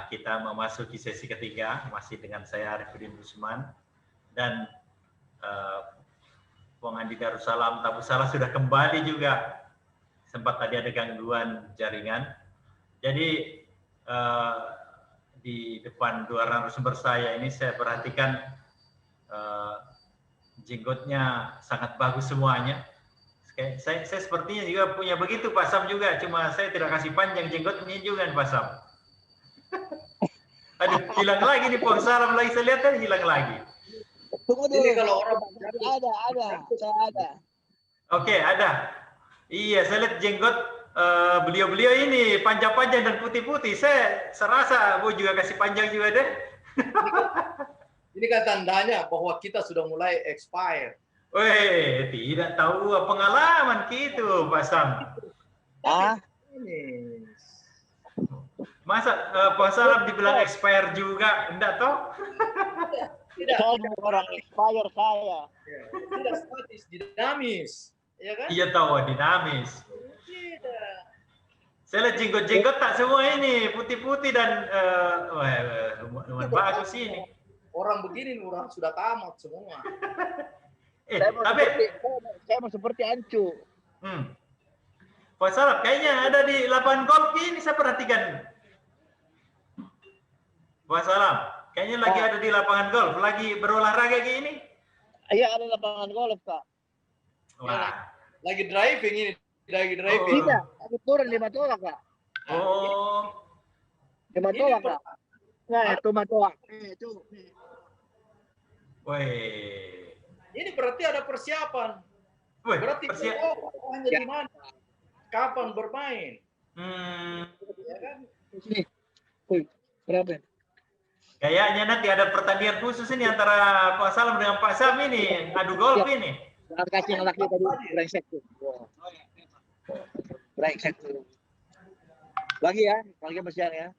[SPEAKER 1] Kita memasuki sesi ketiga, masih dengan saya Arifudin Usman dan Bung Andi Darussalam Tabusala sudah kembali juga. Sempat tadi ada gangguan jaringan. Jadi di depan dua narasumber saya ini saya perhatikan jenggotnya sangat bagus semuanya. Saya sepertinya juga punya begitu, Pak Sam juga. Cuma saya tidak kasih panjang jenggotnya juga, Pak Sam. Aduh, hilang lagi nih Pak Salam lagi. Saya lihat kan hilang lagi.
[SPEAKER 3] Tunggu dulu.
[SPEAKER 2] Ini kalau orang
[SPEAKER 3] Saya ada.
[SPEAKER 1] Oke, ada. Iya, saya lihat jenggot beliau-beliau ini panjang-panjang dan putih-putih. Saya serasa Bu juga kasih panjang juga deh.
[SPEAKER 2] Ini kan tandanya bahwa kita sudah mulai expire.
[SPEAKER 1] Weh, tidak tahu pengalaman gitu, Pak Sam.
[SPEAKER 2] Ini.
[SPEAKER 1] Masa Pak Salam dibilang expire juga, enggak toh?
[SPEAKER 2] Tidak.
[SPEAKER 3] Saya orang expire saya.
[SPEAKER 2] Tidak statis, dinamis. Ya kan?
[SPEAKER 1] Iya tahu, dinamis.
[SPEAKER 2] Tidak.
[SPEAKER 1] Saya lihat jenggot-jenggot tak semua ini, putih-putih dan lumayan bagus ini.
[SPEAKER 2] Orang begini orang sudah tamat semua.
[SPEAKER 3] Saya mau seperti Ancu.
[SPEAKER 1] Pak Salam, kayaknya ada di lapangan golf ini saya perhatikan. Pak Salam, kayaknya lagi ada di lapangan golf, lagi berolahraga gini.
[SPEAKER 3] Iya, ada lapangan golf, Kak.
[SPEAKER 1] Wah.
[SPEAKER 2] Lagi driving ini, lagi driving.
[SPEAKER 3] Tidak, aku turun 5 tolak, Kak.
[SPEAKER 1] Oh.
[SPEAKER 3] 5 tolak, Kak. Nah, itu 5 tolak. Itu.
[SPEAKER 1] Woi.
[SPEAKER 2] Ini berarti ada persiapan. Berarti hanya di mana? Kapan bermain? Ya kan?
[SPEAKER 3] Sini. Berapa?
[SPEAKER 1] Kayaknya nanti ada pertandingan khusus ini antara Pak Salam dengan Pak Sam ini, adu golf ini.
[SPEAKER 3] Terima kasih yang laki tadi brengsek tuh. Brengsek tuh. Lagi masih ya.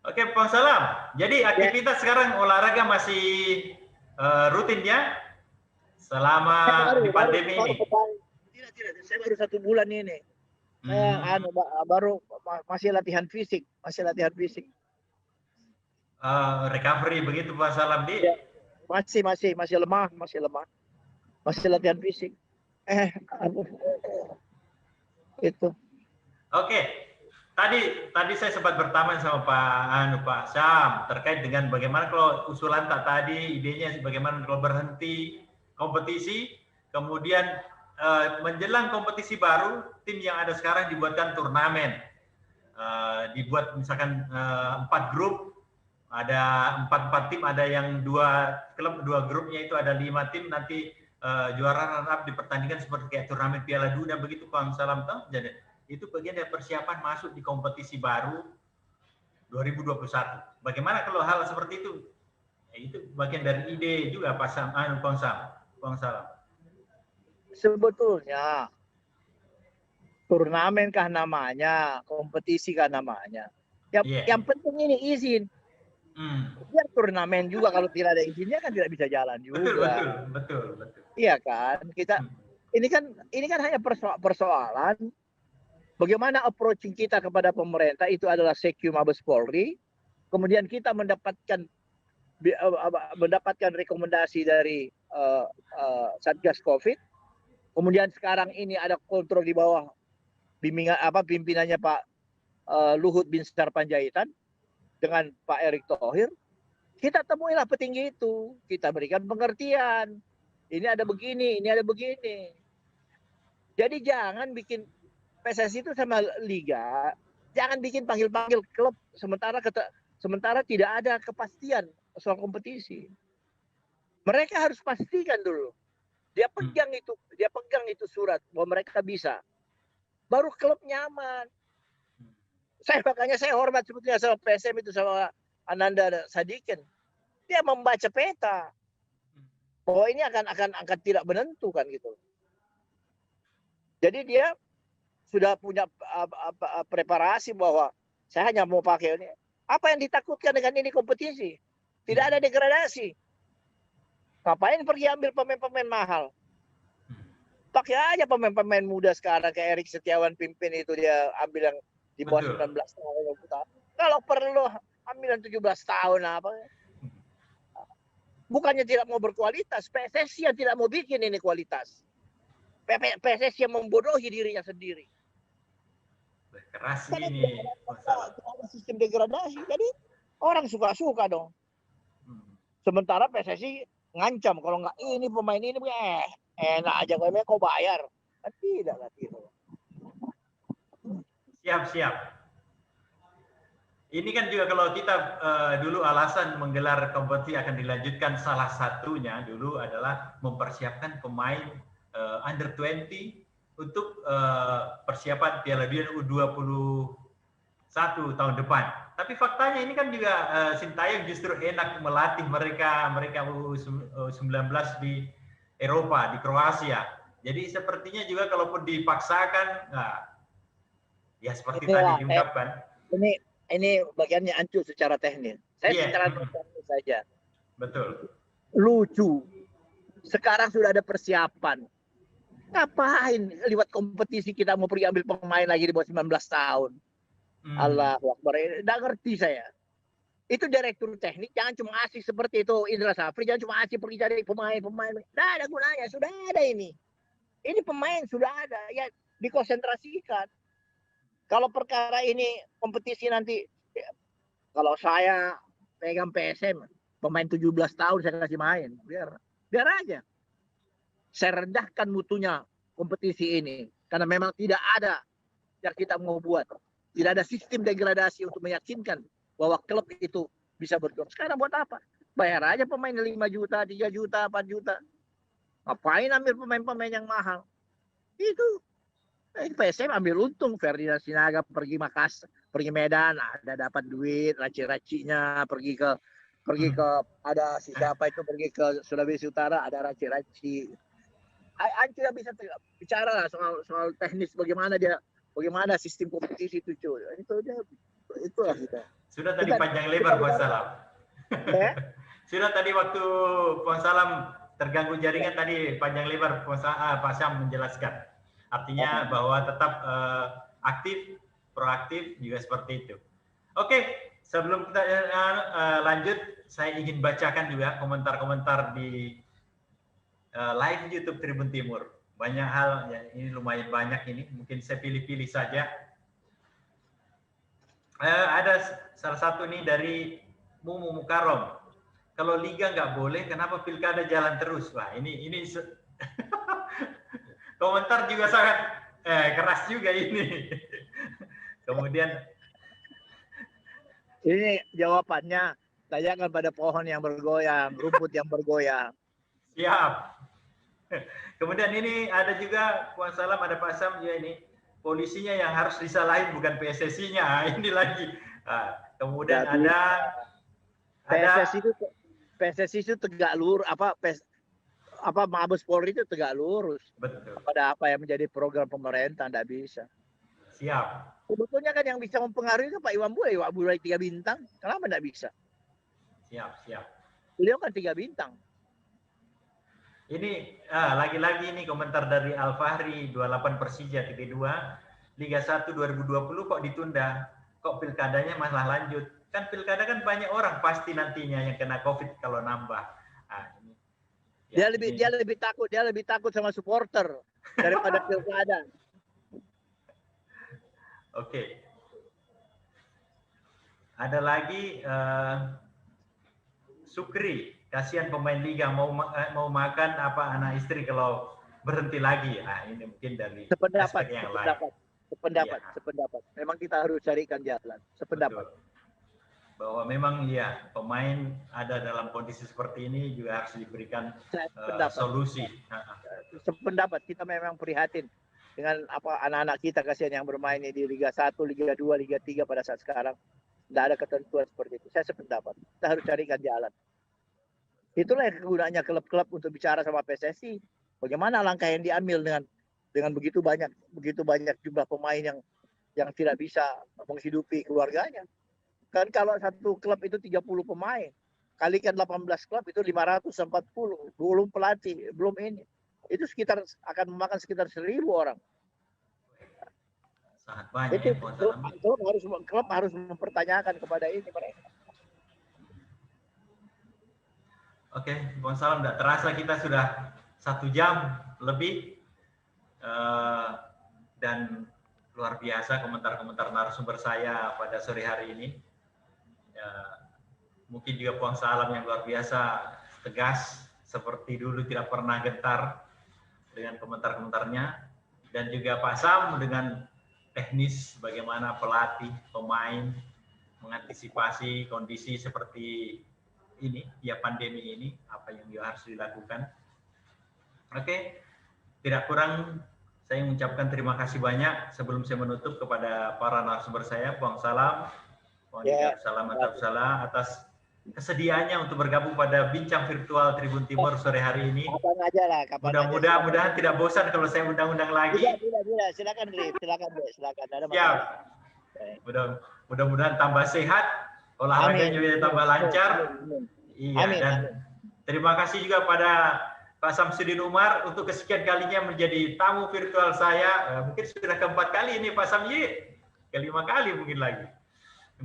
[SPEAKER 1] Oke, Pak Salam. Jadi aktivitas sekarang olahraga masih rutin ya? Selama di pandemi ini.
[SPEAKER 3] Tidak. Saya baru 1 bulan ini. Baru masih latihan fisik,
[SPEAKER 1] Recovery begitu Pak Salam di.
[SPEAKER 3] Ya, masih lemah, masih latihan fisik. Itu.
[SPEAKER 1] Oke. Tadi saya sempat bertanya sama Pak Syam terkait dengan bagaimana kalau usulan tadi idenya bagaimana kalau berhenti kompetisi, kemudian menjelang kompetisi baru tim yang ada sekarang dibuatkan turnamen, dibuat misalkan 4 grup, ada 4 tim, ada yang 2 klub, 2 grupnya itu ada 5 tim, nanti juara runner-up dipertandingkan seperti kayak turnamen Piala Dunia begitu Pak Salam tahu. Jadi itu bagian dari persiapan masuk di kompetisi baru 2021. Bagaimana kalau hal seperti itu? Itu bagian dari ide juga Pak Salam.
[SPEAKER 3] Sebetulnya turnamen kah namanya, kompetisi kah namanya. Yang penting ini izin. Biar turnamen juga kalau tidak ada izinnya kan tidak bisa jalan juga.
[SPEAKER 1] Betul.
[SPEAKER 3] Iya kan? Ini kan hanya persoalan bagaimana approaching kita kepada pemerintah itu adalah Sekju Mabes Polri, kemudian kita mendapatkan rekomendasi dari Satgas Covid, kemudian sekarang ini ada kontrol di bawah pimpinannya Pak Luhut Binsar Panjaitan dengan Pak Erick Thohir. Kita temuilah petinggi itu, kita berikan pengertian. Ini ada begini, ini ada begini. Jadi jangan bikin PSSI itu sama Liga, jangan bikin panggil-panggil klub sementara tidak ada kepastian soal kompetisi. Mereka harus pastikan dulu. Dia pegang itu surat bahwa mereka bisa. Baru klub nyaman. Makanya saya hormat sebetulnya sama PSM itu, sama Ananda Sadikin. Dia membaca peta bahwa ini akan tidak menentu kan gitu. Jadi dia sudah punya preparasi bahwa saya hanya mau pakai ini. Apa yang ditakutkan dengan ini kompetisi? Tidak ada degradasi. Ngapain pergi ambil pemain-pemain mahal? Pakai aja pemain-pemain muda sekarang kayak Erik Setiawan pimpin itu, dia ambil yang di bawah 19 tahun. Kalau perlu ambil yang 17 tahun apa? Bukannya tidak mau berkualitas, PSSI yang tidak mau bikin ini kualitas. PSSI yang membodohi dirinya sendiri.
[SPEAKER 1] Keras ini masalah.
[SPEAKER 3] Ada sistem degradasi, jadi orang suka-suka dong. Sementara PSSI ngancam kalau nggak ini pemain ini enak aja kau bayar. Tidak lah gitu.
[SPEAKER 1] Siap. Ini kan juga kalau kita dulu alasan menggelar kompetisi akan dilanjutkan, salah satunya dulu adalah mempersiapkan pemain under 20 untuk persiapan Piala Dunia U21 tahun depan. Tapi faktanya ini kan juga Sintayong justru enak melatih mereka U19 di Eropa, di Kroasia. Jadi sepertinya juga kalaupun dipaksakan, ya seperti tadi diungkapkan.
[SPEAKER 3] Ini bagiannya Ancu secara teknis. Saya secara teknis saja.
[SPEAKER 1] Betul.
[SPEAKER 3] Lucu. Sekarang sudah ada persiapan. Ngapain lewat kompetisi kita mau pergi ambil pemain lagi di bawah 19 tahun? Allahu Akbar. Nggak ngerti saya. Itu direktur teknik jangan cuma asik seperti itu Indra Safri, jangan cuma asik pergi cari pemain. Nggak ada gunanya, sudah ada ini. Ini pemain sudah ada, ya dikonsentrasikan. Kalau perkara ini kompetisi nanti, kalau saya pegang PSM, pemain 17 tahun saya kasih main, biar aja. Saya rendahkan mutunya kompetisi ini karena memang tidak ada yang kita mau buat. Tidak ada sistem degradasi untuk meyakinkan bahwa klub itu bisa berjuang. Sekarang buat apa? Bayar aja pemain 5 juta, 3 juta, 4 juta. Ngapain ambil pemain-pemain yang mahal? Itu. PSM ambil untung. Ferdinand Sinaga pergi Makassar, pergi Medan, ada dapat duit, raci-racinya, pergi ke ada siapa itu pergi ke Sulawesi Utara, ada raci-raci. Ancu yang bisa bicara lah soal teknis bagaimana sistem kompetisi itu, cuy. Itulah kita.
[SPEAKER 1] Sudah tadi panjang lebar Pak Salam. Sudah tadi waktu Pak Salam terganggu jaringan tadi panjang lebar Pak Syam menjelaskan. Artinya bahwa tetap aktif, proaktif juga seperti itu. Oke, sebelum kita lanjut, saya ingin bacakan juga komentar-komentar di live YouTube Tribun Timur. Banyak hal, ya, ini lumayan banyak ini, mungkin saya pilih-pilih saja. Ada salah satu nih dari Mumu Mukarom. Kalau liga nggak boleh, kenapa pilkada jalan terus? Wah, ini komentar juga sangat keras juga ini. Kemudian
[SPEAKER 3] ini jawabannya, tanyakan pada pohon yang bergoyang, rumput yang bergoyang.
[SPEAKER 1] Siap. Kemudian ini ada juga Puan Salam, ada Pak Sam ya, ini polisinya yang harus disalahin bukan PSSI-nya. Ini lagi. Kemudian
[SPEAKER 3] Jadi,
[SPEAKER 1] ada
[SPEAKER 3] PSSI itu tegak lurus, Mabes Polri itu tegak lurus.
[SPEAKER 1] betul.
[SPEAKER 3] Pada apa yang menjadi program pemerintah, tidak bisa.
[SPEAKER 1] Siap.
[SPEAKER 3] Sebetulnya kan yang bisa mempengaruhi kan Pak Iwan Bule 3 bintang. Kenapa tidak bisa?
[SPEAKER 1] Siap.
[SPEAKER 3] Beliau kan 3 bintang.
[SPEAKER 1] Ini lagi-lagi ini komentar dari Al Fahri 28 Persija TV 2 Liga 1 2020 kok ditunda, kok pilkadanya malah lanjut. Kan pilkada kan banyak orang pasti nantinya yang kena COVID kalau nambah. Ini, ya,
[SPEAKER 3] Dia lebih takut sama supporter daripada pilkada.
[SPEAKER 1] Oke. Ada lagi Sukri, kasihan pemain liga mau makan apa anak istri kalau berhenti lagi. Ini mungkin dari aspek yang lain.
[SPEAKER 3] Sependapat. Memang kita harus carikan jalan. Sependapat.
[SPEAKER 1] Betul. Bahwa memang ya pemain ada dalam kondisi seperti ini juga harus diberikan solusi.
[SPEAKER 3] Sependapat, kita memang prihatin dengan apa anak-anak kita kasihan yang bermain di Liga 1, Liga 2, Liga 3 pada saat sekarang. Tidak ada ketentuan seperti itu. Saya sependapat. Kita harus carikan jalan. Itulah yang kegunaannya klub-klub untuk bicara sama PSSI. Bagaimana langkah yang diambil dengan begitu banyak jumlah pemain yang tidak bisa menghidupi keluarganya. Kan kalau satu klub itu 30 pemain, kalikan 18 klub itu 540, belum pelatih, belum ini. Itu akan memakan sekitar 1.000 orang.
[SPEAKER 1] Sangat banyak.
[SPEAKER 3] Itu klub harus mempertanyakan kepada ini mereka.
[SPEAKER 1] Oke, Bang Salam, tidak terasa kita sudah 1 jam lebih dan luar biasa komentar-komentar narasumber saya pada sore hari ini. Mungkin juga Bang Salam yang luar biasa tegas seperti dulu, tidak pernah gentar dengan komentar-komentarnya, dan juga Pak Sam dengan teknis bagaimana pelatih pemain mengantisipasi kondisi seperti ini, ya pandemi ini, apa yang harus dilakukan. Oke, tidak kurang saya mengucapkan terima kasih banyak sebelum saya menutup kepada para narasumber saya, Bang Salam, Bang Salam atas kesediaannya untuk bergabung pada bincang virtual Tribun Timur sore hari ini.
[SPEAKER 3] Kapan aja lah,
[SPEAKER 1] Mudah-mudahan tidak bosan kalau saya undang-undang lagi.
[SPEAKER 3] Tidak. Silakan.
[SPEAKER 1] Siap. Mudah-mudahan tambah sehat, olahraganya juga tambah lancar. Iya.
[SPEAKER 3] Amin.
[SPEAKER 1] Dan terima kasih juga pada Pak Samsudin Umar untuk kesekian kalinya menjadi tamu virtual saya. Mungkin sudah keempat kali ini Pak Samyi, kelima kali mungkin lagi.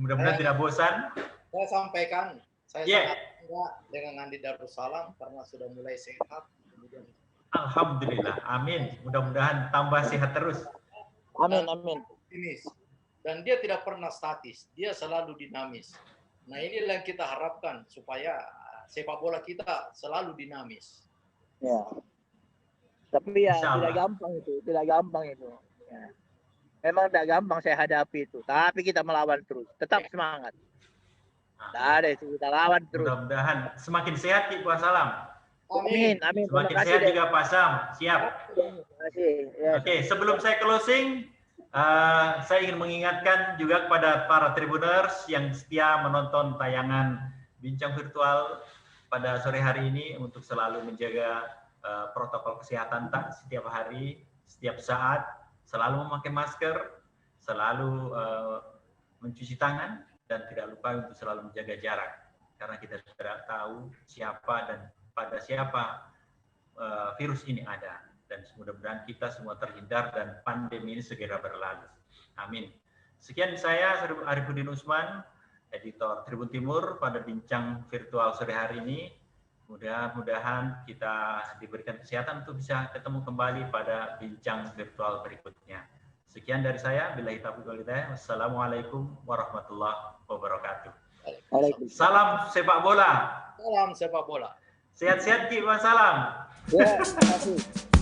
[SPEAKER 1] Mudah-mudahan tidak bosan.
[SPEAKER 2] Saya sampaikan, saya sangat bangga dengan Andi Darussalam karena sudah mulai sehat. Kemudian
[SPEAKER 1] Alhamdulillah, amin. Mudah-mudahan tambah sehat terus.
[SPEAKER 3] Amin.
[SPEAKER 2] Dan dia tidak pernah statis, dia selalu dinamis. Nah, inilah yang kita harapkan supaya sepak bola kita selalu dinamis.
[SPEAKER 3] Ya. Tapi ya tidak gampang itu. Ya. Memang tidak gampang saya hadapi itu, tapi kita melawan terus. Tetap semangat. Tidak ada itu, kita lawan terus.
[SPEAKER 1] Mudah-mudahan semakin sehat Ki Puan Salam.
[SPEAKER 2] Amin.
[SPEAKER 1] Semakin sehat juga Pak Sam. Siap.
[SPEAKER 3] Terima kasih. Ya.
[SPEAKER 1] Oke, sebelum saya closing, saya ingin mengingatkan juga kepada para Tribuners yang setia menonton tayangan bincang virtual pada sore hari ini untuk selalu menjaga protokol kesehatan setiap hari, setiap saat, selalu memakai masker, selalu mencuci tangan, dan tidak lupa untuk selalu menjaga jarak. Karena kita tidak tahu siapa dan pada siapa virus ini ada. Dan mudah-mudahan kita semua terhindar dan pandemi ini segera berlalu. Amin. Sekian saya Arifudin Usman, editor Tribun Timur pada bincang virtual sore hari ini. Mudah-mudahan kita diberikan kesehatan untuk bisa ketemu kembali pada bincang virtual berikutnya. Sekian dari saya. Billahi taufiq wal hidayah. Wassalamualaikum warahmatullahi wabarakatuh. Salam sepak bola.
[SPEAKER 2] Salam sepak bola.
[SPEAKER 1] Sehat-sehat Ki, salam.
[SPEAKER 3] Ya, terima kasih.